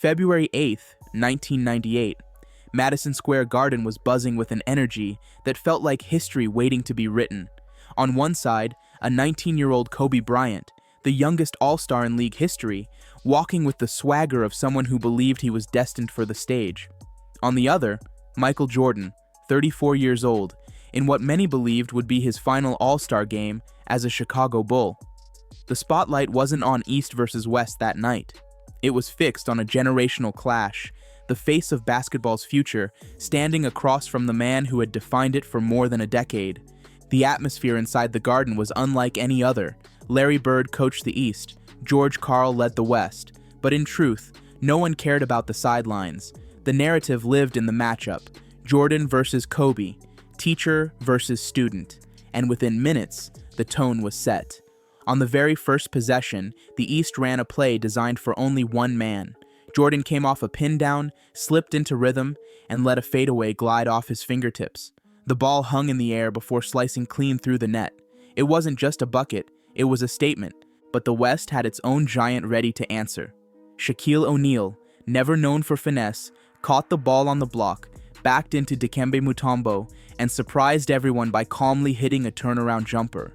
February 8th, 1998, Madison Square Garden was buzzing with an energy that felt like history waiting to be written. On one side, a 19-year-old Kobe Bryant, the youngest All-Star in league history, walking with the swagger of someone who believed he was destined for the stage. On the other, Michael Jordan, 34 years old, in what many believed would be his final All-Star game as a Chicago Bull. The spotlight wasn't on East versus West that night. It was fixed on a generational clash, the face of basketball's future standing across from the man who had defined it for more than a decade. The atmosphere inside the Garden was unlike any other. Larry Bird coached the East, George Karl led the West, but in truth, no one cared about the sidelines. The narrative lived in the matchup, Jordan versus Kobe, teacher versus student, and within minutes, the tone was set. On the very first possession, the East ran a play designed for only one man. Jordan came off a pin down, slipped into rhythm, and let a fadeaway glide off his fingertips. The ball hung in the air before slicing clean through the net. It wasn't just a bucket, it was a statement, but the West had its own giant ready to answer. Shaquille O'Neal, never known for finesse, caught the ball on the block, backed into Dikembe Mutombo, and surprised everyone by calmly hitting a turnaround jumper.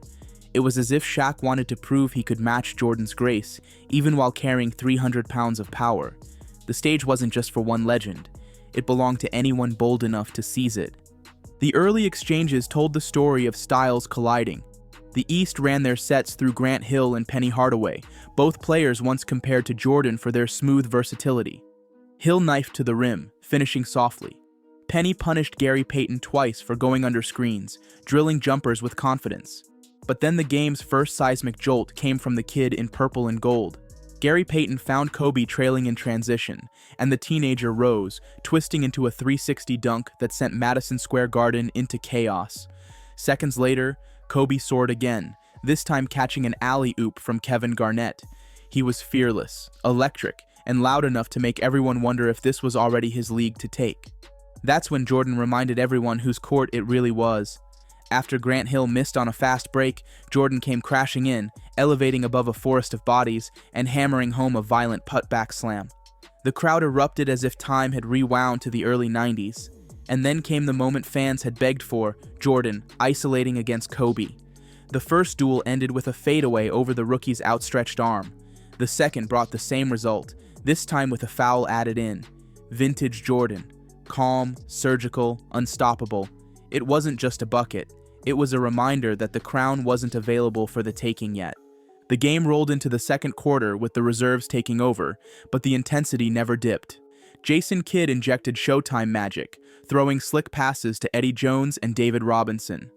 It was as if Shaq wanted to prove he could match Jordan's grace, even while carrying 300 pounds of power. The stage wasn't just for one legend. It belonged to anyone bold enough to seize it. The early exchanges told the story of styles colliding. The East ran their sets through Grant Hill and Penny Hardaway, both players once compared to Jordan for their smooth versatility. Hill knifed to the rim, finishing softly. Penny punished Gary Payton twice for going under screens, drilling jumpers with confidence. But then the game's first seismic jolt came from the kid in purple and gold. Gary Payton found Kobe trailing in transition, and the teenager rose, twisting into a 360 dunk that sent Madison Square Garden into chaos. Seconds later, Kobe soared again, this time catching an alley-oop from Kevin Garnett. He was fearless, electric, and loud enough to make everyone wonder if this was already his league to take. That's when Jordan reminded everyone whose court it really was. After Grant Hill missed on a fast break, Jordan came crashing in, elevating above a forest of bodies and hammering home a violent putback slam. The crowd erupted as if time had rewound to the early 90s. And then came the moment fans had begged for, Jordan isolating against Kobe. The first duel ended with a fadeaway over the rookie's outstretched arm. The second brought the same result, this time with a foul added in. Vintage Jordan. Calm, surgical, unstoppable. It wasn't just a bucket. It was a reminder that the crown wasn't available for the taking yet. The game rolled into the second quarter with the reserves taking over, but the intensity never dipped. Jason Kidd injected Showtime magic, throwing slick passes to Eddie Jones and David Robinson.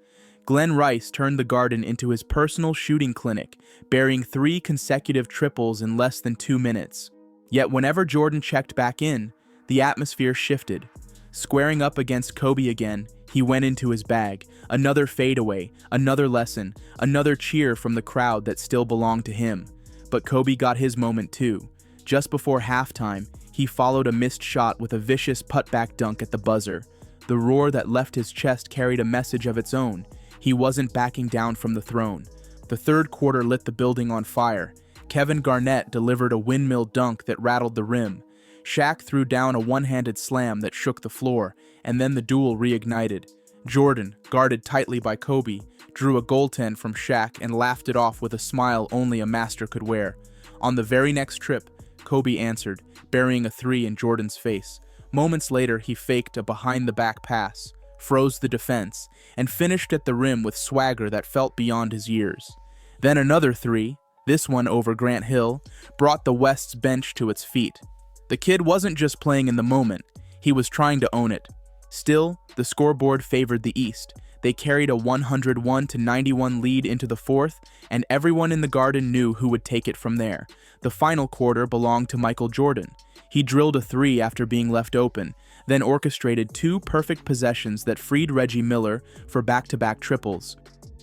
Glenn Rice turned the Garden into his personal shooting clinic, burying 3 consecutive triples in less than 2 minutes. Yet whenever Jordan checked back in, the atmosphere shifted. Squaring up against Kobe again, he went into his bag. Another fadeaway, another lesson, another cheer from the crowd that still belonged to him. But Kobe got his moment too. Just before halftime, he followed a missed shot with a vicious putback dunk at the buzzer. The roar that left his chest carried a message of its own. He wasn't backing down from the throne. The third quarter lit the building on fire. Kevin Garnett delivered a windmill dunk that rattled the rim. Shaq threw down a one-handed slam that shook the floor, and then the duel reignited. Jordan, guarded tightly by Kobe, drew a goaltend from Shaq and laughed it off with a smile only a master could wear. On the very next trip, Kobe answered, burying a 3 in Jordan's face. Moments later, he faked a behind-the-back pass, froze the defense, and finished at the rim with swagger that felt beyond his years. Then another 3, this one over Grant Hill, brought the West's bench to its feet. The kid wasn't just playing in the moment, he was trying to own it. Still, the scoreboard favored the East. They carried a 101-91 lead into the fourth, and everyone in the Garden knew who would take it from there. The final quarter belonged to Michael Jordan. He drilled a 3 after being left open, then orchestrated 2 perfect possessions that freed Reggie Miller for back-to-back triples.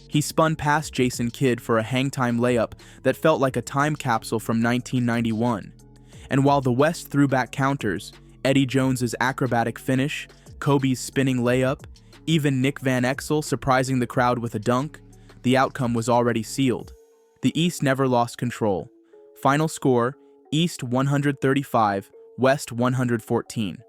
He spun past Jason Kidd for a hang-time layup that felt like a time capsule from 1991. And while the West threw back counters, Eddie Jones's acrobatic finish, Kobe's spinning layup, even Nick Van Exel surprising the crowd with a dunk, the outcome was already sealed. The East never lost control. Final score, East 135, West 114.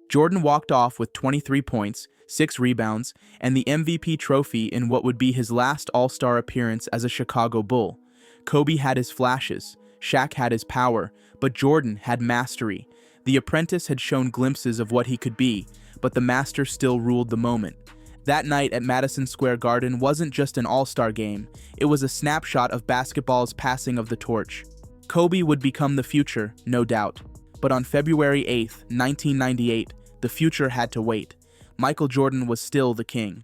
Jordan walked off with 23 points, 6 rebounds, and the MVP trophy in what would be his last All-Star appearance as a Chicago Bull. Kobe had his flashes, Shaq had his power, but Jordan had mastery. The apprentice had shown glimpses of what he could be, but the master still ruled the moment. That night at Madison Square Garden wasn't just an all-star game, it was a snapshot of basketball's passing of the torch. Kobe would become the future, no doubt. But on February 8, 1998, the future had to wait. Michael Jordan was still the king.